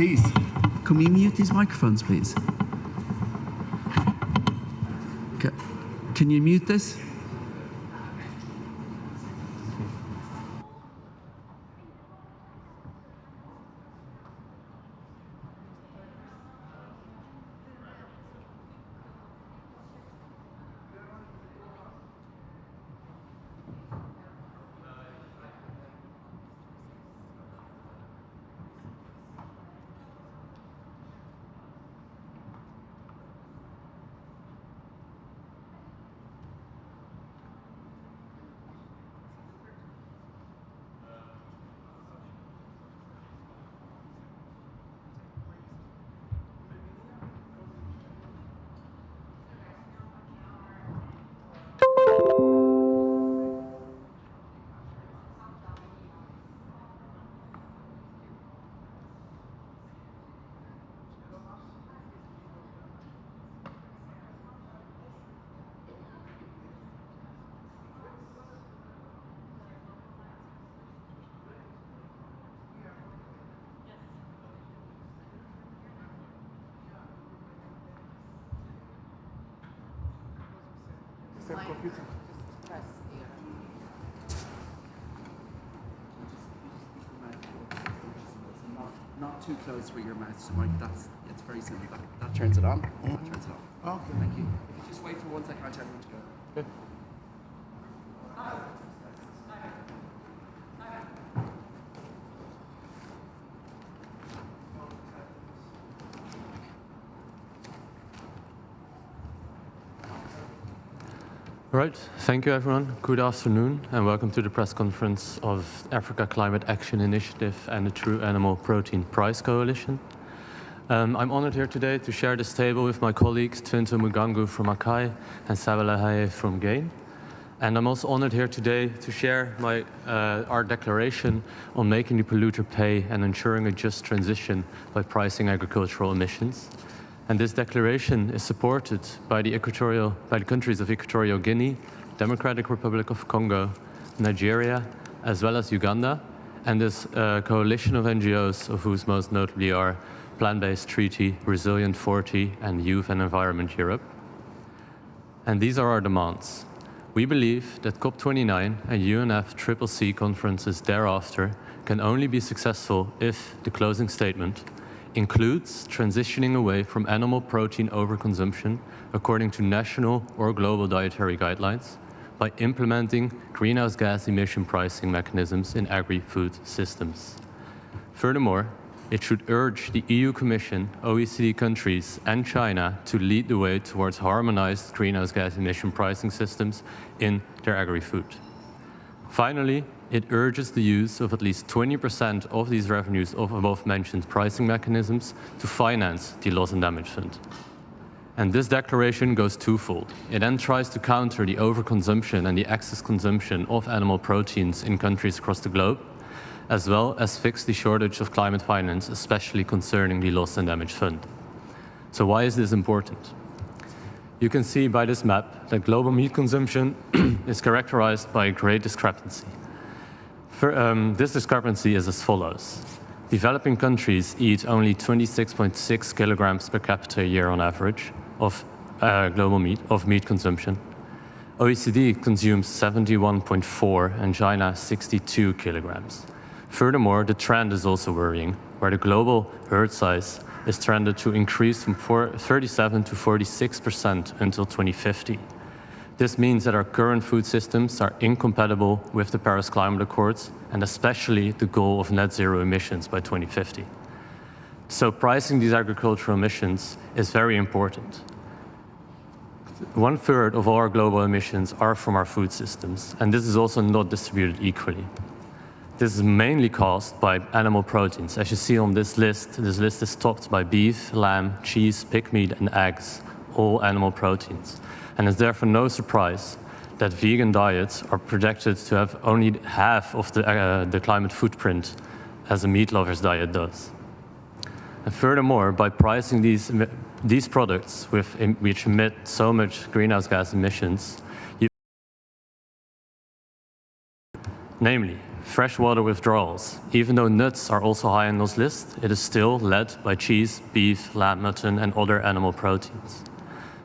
Please, can we mute these microphones, please? Can you mute this? Not too close for your mouth, so it's very simple. That turns it on. That turns it on. Okay. Thank you. If you just wait for 1 second, I'll tell you when to go. Okay. All right, thank you everyone. Good afternoon and welcome to the press conference of Africa Climate Action Initiative and the True Animal Protein Price Coalition. I'm honored here today to share this table with my colleagues Trinto Mugangu from ACAI and Sabela Haye from GAIN. And I'm also honored here today to share our declaration on making the polluter pay and ensuring a just transition by pricing agricultural emissions. And this declaration is supported by the countries of Equatorial Guinea, Democratic Republic of Congo, Nigeria, as well as Uganda, and this coalition of NGOs, of whose most notably are Plant-Based Treaty, Resilient 40, and Youth and Environment Europe. And these are our demands. We believe that COP29 and UNFCCC conferences thereafter can only be successful if the closing statement includes transitioning away from animal protein overconsumption according to national or global dietary guidelines by implementing greenhouse gas emission pricing mechanisms in agri-food systems. Furthermore, it should urge the EU Commission, OECD countries, and China to lead the way towards harmonized greenhouse gas emission pricing systems in their agri-food. Finally, it urges the use of at least 20% of these revenues of above-mentioned pricing mechanisms to finance the loss and damage fund. And this declaration goes twofold. It then tries to counter the overconsumption and the excess consumption of animal proteins in countries across the globe, as well as fix the shortage of climate finance, especially concerning the loss and damage fund. So why is this important? You can see by this map that global meat consumption is characterized by a great discrepancy. This discrepancy is as follows. Developing countries eat only 26.6 kilograms per capita a year on average of global meat consumption. OECD consumes 71.4 and China 62 kilograms. Furthermore, the trend is also worrying, where the global herd size is trended to increase from 37 to 46% until 2050. This means that our current food systems are incompatible with the Paris Climate Accords and especially the goal of net zero emissions by 2050. So pricing these agricultural emissions is very important. 1/3 of all our global emissions are from our food systems, and this is also not distributed equally. This is mainly caused by animal proteins. As you see on this list is topped by beef, lamb, cheese, pig meat, and eggs, all animal proteins. And it's therefore no surprise that vegan diets are projected to have only half of the climate footprint as a meat lover's diet does. And furthermore, by pricing these products which emit so much greenhouse gas emissions, namely freshwater withdrawals. Even though nuts are also high on this list, it is still led by cheese, beef, lamb, mutton, and other animal proteins.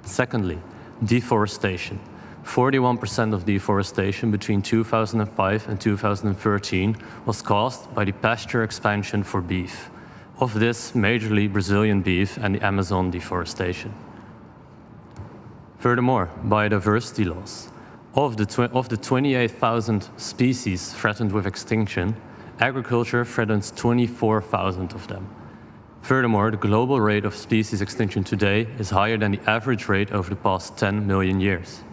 Secondly, deforestation. 41% of deforestation between 2005 and 2013 was caused by the pasture expansion for beef. Of this, majorly Brazilian beef and the Amazon deforestation. Furthermore, biodiversity loss. Of the 28,000 species threatened with extinction, agriculture threatens 24,000 of them. Furthermore, the global rate of species extinction today is higher than the average rate over the past 10 million years.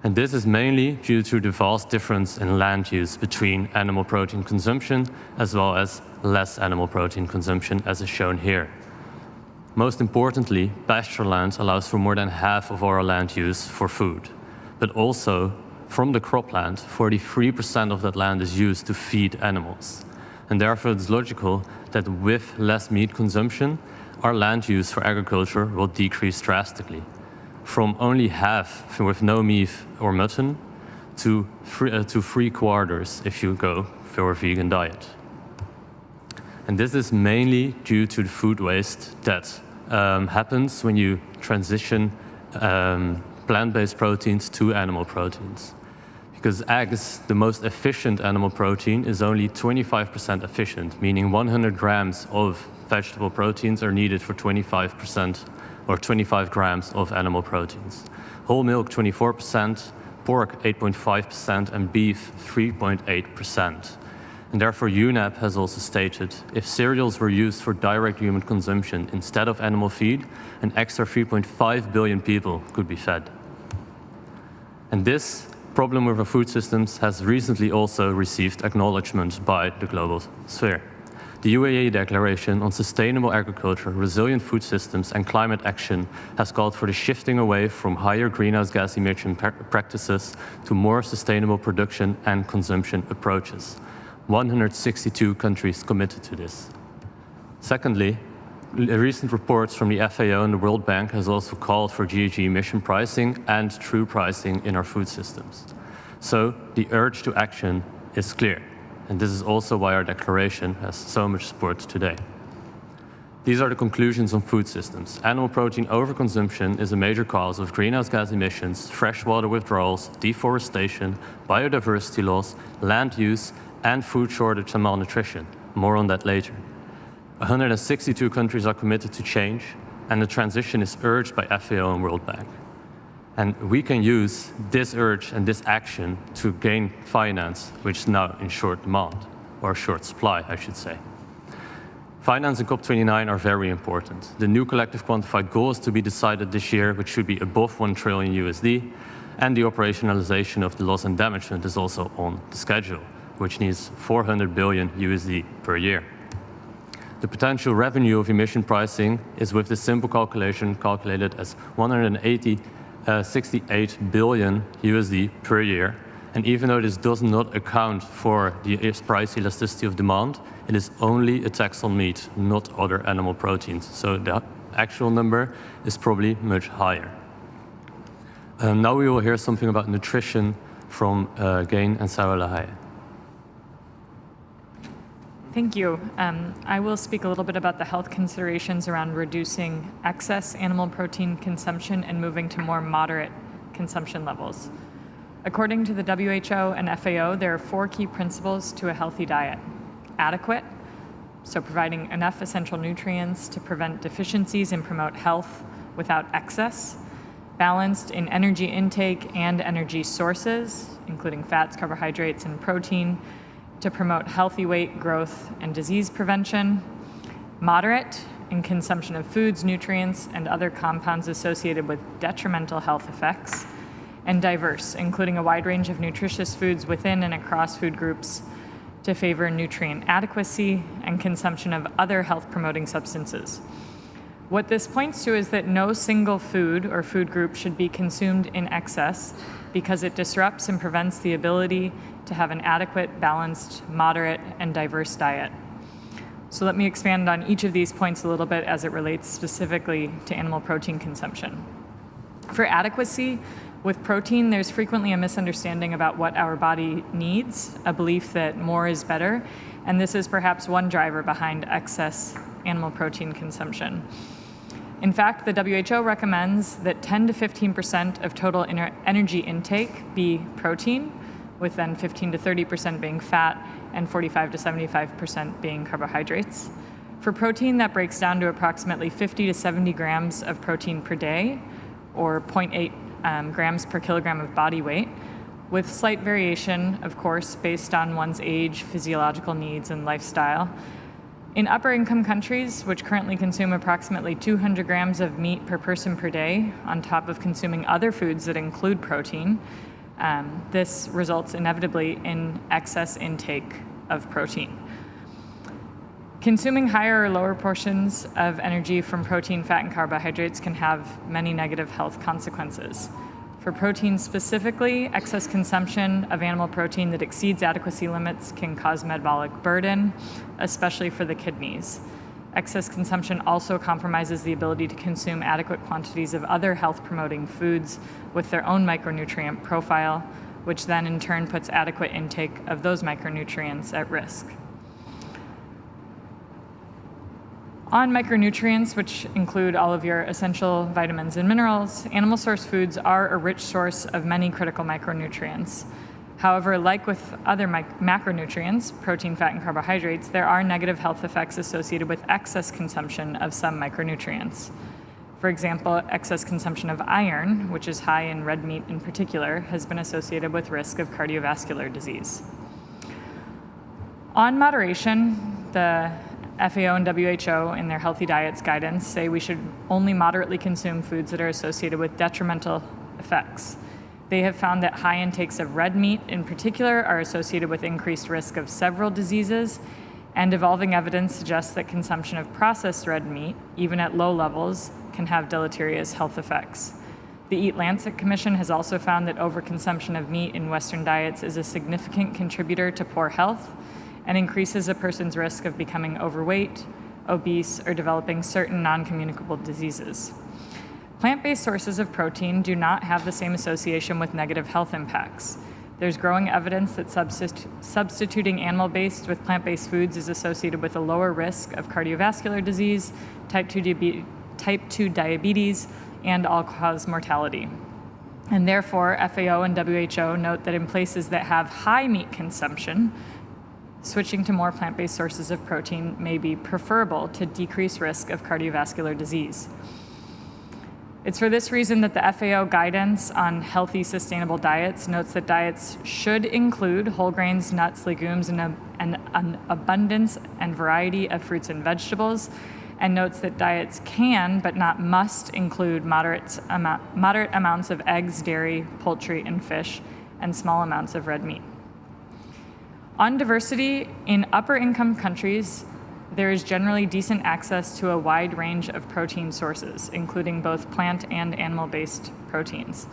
And this is mainly due to the vast difference in land use between animal protein consumption as well as less animal protein consumption, as is shown here. Most importantly, pasture land allows for more than half of our land use for food. But also, from the cropland, 43% of that land is used to feed animals. And therefore, it's logical that with less meat consumption, our land use for agriculture will decrease drastically. From only half with no beef or mutton to 3/4 if you go for a vegan diet. And this is mainly due to the food waste that happens when you transition plant-based proteins to animal proteins. Because eggs, the most efficient animal protein, is only 25% efficient, meaning 100 grams of vegetable proteins are needed for 25% or 25 grams of animal proteins. Whole milk, 24%, pork, 8.5%, and beef, 3.8%. And therefore, UNEP has also stated, if cereals were used for direct human consumption instead of animal feed, an extra 3.5 billion people could be fed. And this problem with our food systems has recently also received acknowledgement by the global sphere. The UAE Declaration on Sustainable Agriculture, Resilient Food Systems and Climate Action has called for the shifting away from higher greenhouse gas emission practices to more sustainable production and consumption approaches. 162 countries committed to this. Secondly, recent reports from the FAO and the World Bank has also called for GHG-emission pricing and true pricing in our food systems. So the urge to action is clear, and this is also why our declaration has so much support today. These are the conclusions on food systems. Animal protein overconsumption is a major cause of greenhouse gas emissions, freshwater withdrawals, deforestation, biodiversity loss, land use, and food shortage and malnutrition. More on that later. 162 countries are committed to change, and the transition is urged by FAO and World Bank. And we can use this urge and this action to gain finance, which is now in short demand, or short supply, I should say. Finance and COP29 are very important. The new collective quantified goal is to be decided this year, which should be above 1 trillion USD, and the operationalization of the loss and damagement is also on the schedule, which needs 400 billion USD per year. The potential revenue of emission pricing is, with this simple calculation, calculated as 168 billion USD per year. And even though this does not account for the price elasticity of demand, it is only a tax on meat, not other animal proteins. So the actual number is probably much higher. Now we will hear something about nutrition from Gain and Sarah Lahaye. Thank you. I will speak a little bit about the health considerations around reducing excess animal protein consumption and moving to more moderate consumption levels. According to the WHO and FAO, there are 4 key principles to a healthy diet. Adequate, so providing enough essential nutrients to prevent deficiencies and promote health without excess. Balanced in energy intake and energy sources, including fats, carbohydrates, and protein, to promote healthy weight growth and disease prevention. Moderate in consumption of foods, nutrients, and other compounds associated with detrimental health effects. And diverse, including a wide range of nutritious foods within and across food groups to favor nutrient adequacy and consumption of other health-promoting substances. What this points to is that no single food or food group should be consumed in excess because it disrupts and prevents the ability to have an adequate, balanced, moderate, and diverse diet. So let me expand on each of these points a little bit as it relates specifically to animal protein consumption. For adequacy, With protein, there's frequently a misunderstanding about what our body needs, a belief that more is better, and this is perhaps one driver behind excess animal protein consumption. In fact, the WHO recommends that 10 to 15% of total energy intake be protein, with then 15 to 30% being fat and 45 to 75% being carbohydrates. For protein, that breaks down to approximately 50 to 70 grams of protein per day, or 0.8 grams per kilogram of body weight, with slight variation, of course, based on one's age, physiological needs, and lifestyle. In upper-income countries, which currently consume approximately 200 grams of meat per person per day, on top of consuming other foods that include protein, this results inevitably in excess intake of protein. Consuming higher or lower portions of energy from protein, fat, and carbohydrates can have many negative health consequences. For protein specifically, excess consumption of animal protein that exceeds adequacy limits can cause metabolic burden, especially for the kidneys. Excess consumption also compromises the ability to consume adequate quantities of other health-promoting foods with their own micronutrient profile, which then in turn puts adequate intake of those micronutrients at risk. On micronutrients, which include all of your essential vitamins and minerals, animal source foods are a rich source of many critical micronutrients. However, like with other macronutrients, protein, fat, and carbohydrates, there are negative health effects associated with excess consumption of some micronutrients. For example, excess consumption of iron, which is high in red meat in particular, has been associated with risk of cardiovascular disease. On moderation, the FAO and WHO in their healthy diets guidance say we should only moderately consume foods that are associated with detrimental effects. They have found that high intakes of red meat in particular are associated with increased risk of several diseases, and evolving evidence suggests that consumption of processed red meat, even at low levels, can have deleterious health effects. The Eat Lancet Commission has also found that overconsumption of meat in Western diets is a significant contributor to poor health and increases a person's risk of becoming overweight, obese, or developing certain non-communicable diseases. Plant-based sources of protein do not have the same association with negative health impacts. There's growing evidence that substituting animal-based with plant-based foods is associated with a lower risk of cardiovascular disease, type 2 diabetes, and all-cause mortality. And therefore, FAO and WHO note that in places that have high meat consumption, switching to more plant-based sources of protein may be preferable to decrease risk of cardiovascular disease. It's for this reason that the FAO guidance on healthy, sustainable diets notes that diets should include whole grains, nuts, legumes, and an abundance and variety of fruits and vegetables, and notes that diets can, but not must, include moderate amounts of eggs, dairy, poultry, and fish, and small amounts of red meat. On diversity, in upper-income countries, there is generally decent access to a wide range of protein sources, including both plant and animal-based proteins.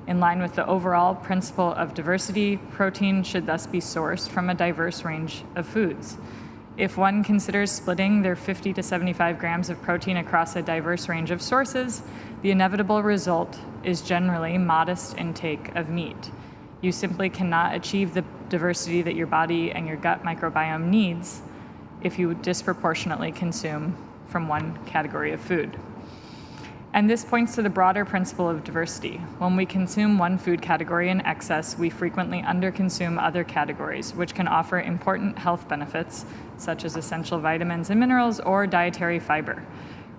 In line with the overall principle of diversity, protein should thus be sourced from a diverse range of foods. If one considers splitting their 50 to 75 grams of protein across a diverse range of sources, the inevitable result is generally modest intake of meat. You simply cannot achieve the diversity that your body and your gut microbiome needs if you disproportionately consume from one category of food. And this points to the broader principle of diversity. When we consume one food category in excess, we frequently underconsume other categories, which can offer important health benefits, such as essential vitamins and minerals or dietary fiber.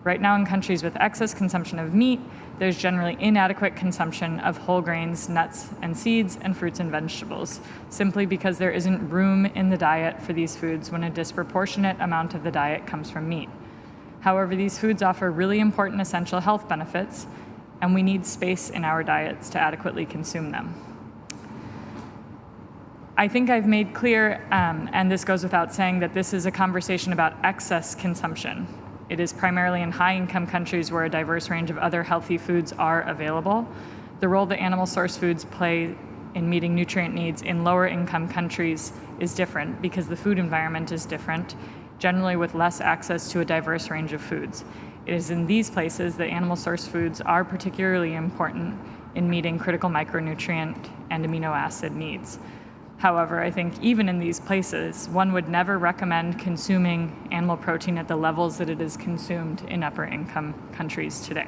Right now, in countries with excess consumption of meat, there's generally inadequate consumption of whole grains, nuts and seeds, and fruits and vegetables, simply because there isn't room in the diet for these foods when a disproportionate amount of the diet comes from meat. However, these foods offer really important essential health benefits, and we need space in our diets to adequately consume them. I think I've made clear, and this goes without saying, that this is a conversation about excess consumption. It is primarily in high-income countries where a diverse range of other healthy foods are available. The role that animal source foods play in meeting nutrient needs in lower-income countries is different because the food environment is different, generally with less access to a diverse range of foods. It is in these places that animal source foods are particularly important in meeting critical micronutrient and amino acid needs. However, I think even in these places, one would never recommend consuming animal protein at the levels that it is consumed in upper income countries today.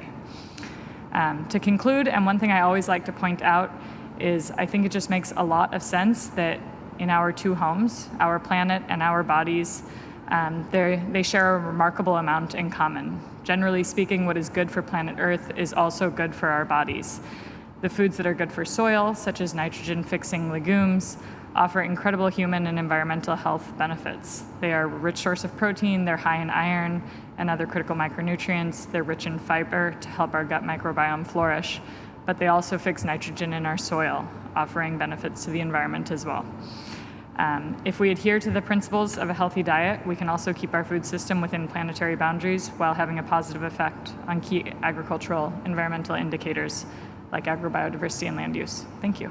To conclude, and one thing I always like to point out is I think it just makes a lot of sense that in our two homes, our planet and our bodies, they share a remarkable amount in common. Generally speaking, what is good for planet Earth is also good for our bodies. The foods that are good for soil, such as nitrogen-fixing legumes, offer incredible human and environmental health benefits. They are a rich source of protein, they're high in iron and other critical micronutrients, they're rich in fiber to help our gut microbiome flourish, but they also fix nitrogen in our soil, offering benefits to the environment as well. If we adhere to the principles of a healthy diet, we can also keep our food system within planetary boundaries while having a positive effect on key agricultural environmental indicators like agrobiodiversity and land use. Thank you.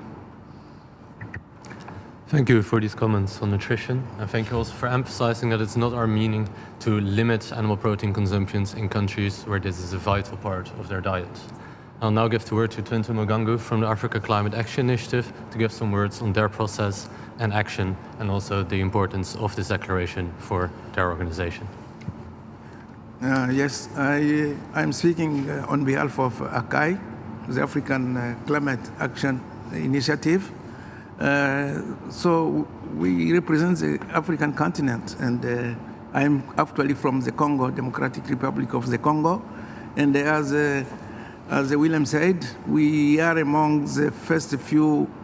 Thank you for these comments on nutrition, and thank you also for emphasizing that it's not our meaning to limit animal protein consumptions in countries where this is a vital part of their diet. I'll now give the word to Trinto Mugangu from the Africa Climate Action Initiative to give some words on their process and action, and also the importance of this declaration for their organization. Yes, I'm speaking on behalf of ACAI, the African Climate Action Initiative. So we represent the African continent, and I'm actually from the Congo, Democratic Republic of the Congo. And as Willem said, we are among the first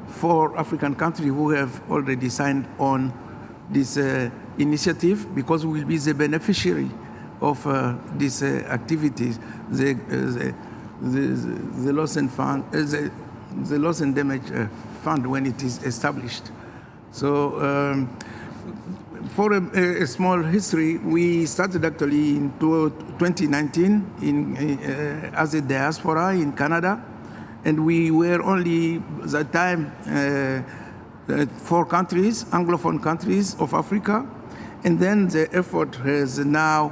four African countries who have already signed on this initiative, because we will be the beneficiary of these activities, the loss and fund, the loss and damage fund when it is established. So for a small history, we started actually in 2019 as a diaspora in Canada, and we were only at that time 4 countries, Anglophone countries of Africa, and then the effort has now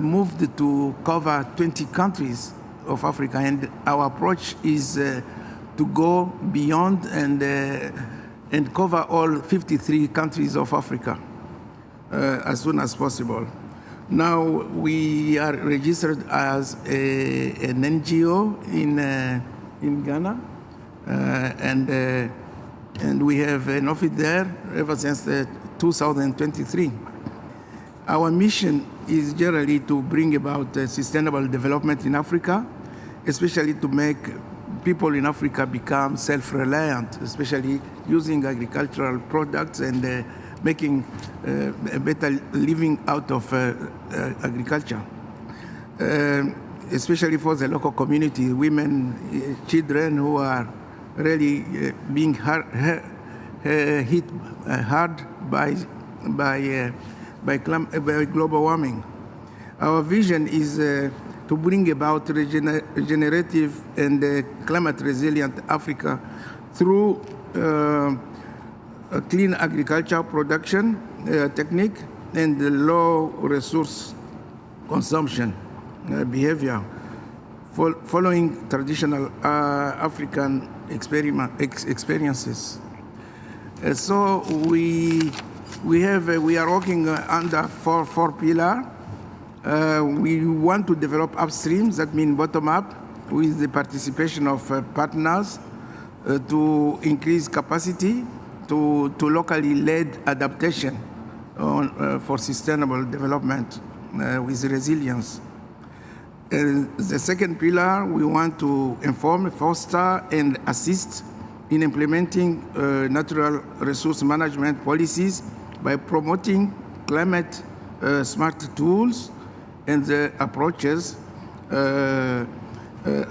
moved to cover 20 countries of Africa, and our approach is to go beyond and cover all 53 countries of Africa as soon as possible. Now we are registered as an NGO in Ghana, and we have an office there ever since 2023. Our mission is generally to bring about sustainable development in Africa, especially to make people in Africa become self-reliant, especially using agricultural products and making a better living out of agriculture. Especially for the local community, women, children who are really being hit hard by global warming. Our vision is to bring about regenerative and climate-resilient Africa through a clean agriculture production technique and low resource consumption behavior, following traditional African experiences. So we are working under four pillars. We want to develop upstream, that means bottom up, with the participation of partners to increase capacity to locally led adaptation for sustainable development with resilience. The second pillar, we want to inform, foster, and assist in implementing natural resource management policies by promoting climate smart tools and the approaches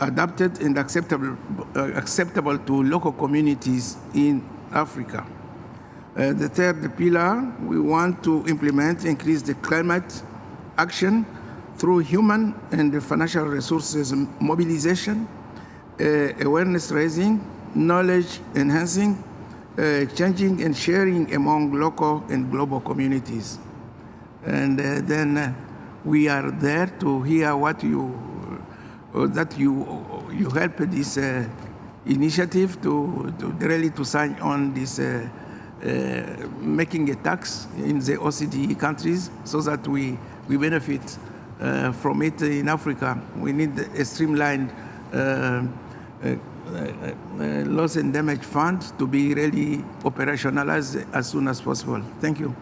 adapted and acceptable to local communities in Africa. The third pillar, we want to increase the climate action through human and financial resources mobilization, awareness raising, knowledge enhancing, exchanging and sharing among local and global communities. And then we are there to hear what you help initiative to really to sign on this making a tax in the OECD countries so that we benefit from it in Africa. We need a streamlined loss and damage fund to be really operationalized as soon as possible. Thank you.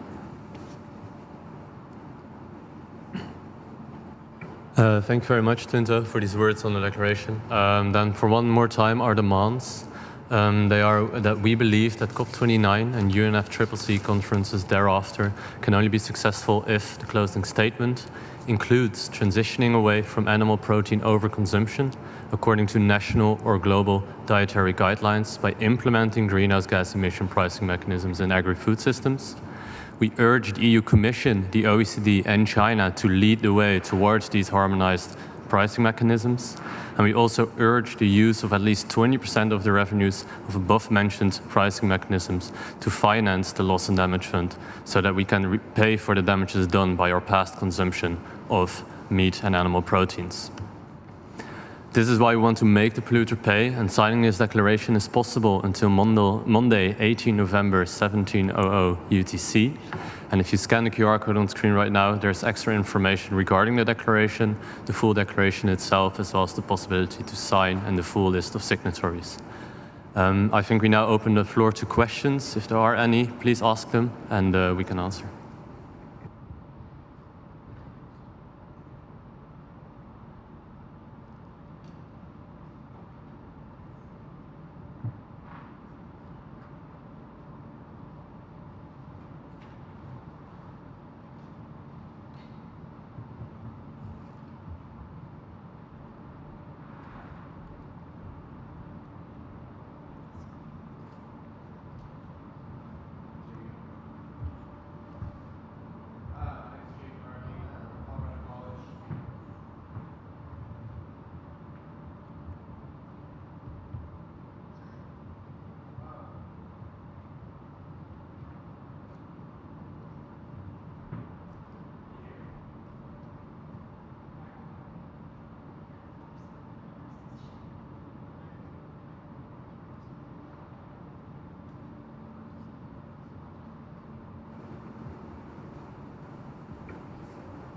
Thank you very much, Trinto, for these words on the declaration. Then for one more time, our demands. They are that we believe that COP29 and UNFCCC conferences thereafter can only be successful if the closing statement includes transitioning away from animal protein overconsumption according to national or global dietary guidelines by implementing greenhouse gas emission pricing mechanisms in agri-food systems. We urge the EU Commission, the OECD and China to lead the way towards these harmonized pricing mechanisms. And we also urge the use of at least 20% of the revenues of above-mentioned pricing mechanisms to finance the loss and damage fund so that we can pay for the damages done by our past consumption of meat and animal proteins. This is why we want to make the polluter pay, and signing this declaration is possible until Monday, 18 November, 1700 UTC. And if you scan the QR code on screen right now, there's extra information regarding the declaration, the full declaration itself, as well as the possibility to sign and the full list of signatories. I think we now open the floor to questions. If there are any, please ask them, and we can answer.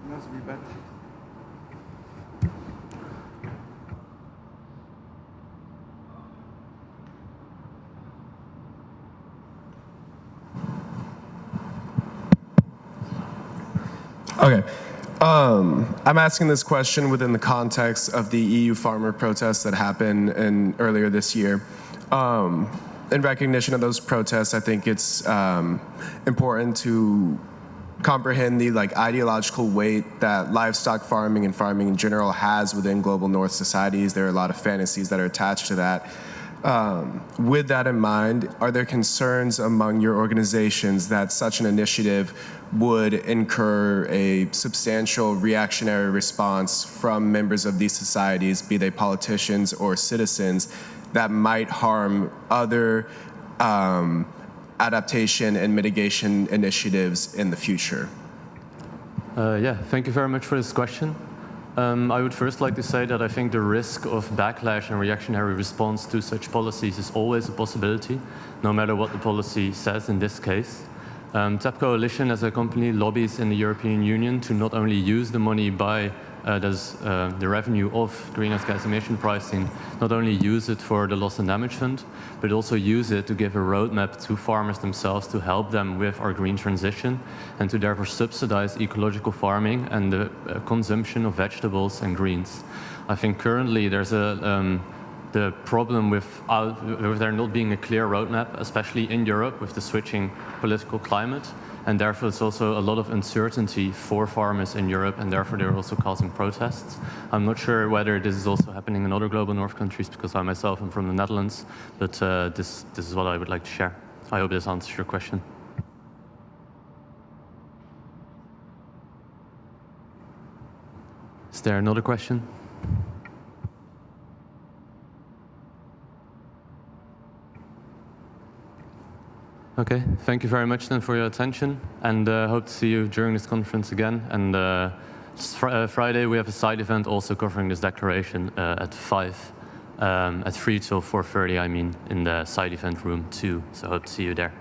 Must be bad. Okay. I'm asking this question within the context of the EU farmer protests that happened earlier this year. In recognition of those protests, I think it's important to comprehend the ideological weight that livestock farming and farming in general has within global north societies. There are a lot of fantasies that are attached to that. With that in mind, are there concerns among your organizations that such an initiative would incur a substantial reactionary response from members of these societies, be they politicians or citizens, that might harm other adaptation and mitigation initiatives in the future? Yeah, thank you very much for this question. I would first like to say that I think the risk of backlash and reactionary response to such policies is always a possibility, no matter what the policy says in this case. TAPP Coalition as a company lobbies in the European Union to not only use the money by the revenue of greenhouse gas emission pricing, not only use it for the loss and damage fund, but also use it to give a roadmap to farmers themselves to help them with our green transition and to therefore subsidize ecological farming and the consumption of vegetables and greens. I think currently there's the problem with there not being a clear roadmap, especially in Europe with the switching political climate. And therefore, it's also a lot of uncertainty for farmers in Europe, and therefore they're also causing protests. I'm not sure whether this is also happening in other global north countries, because I myself am from the Netherlands, but this is what I would like to share. I hope this answers your question. Is there another question? Okay, thank you very much then for your attention, and hope to see you during this conference again. And Friday we have a side event also covering this declaration at 5 at 3 till 4:30, I mean, in the side event room 2. So hope to see you there.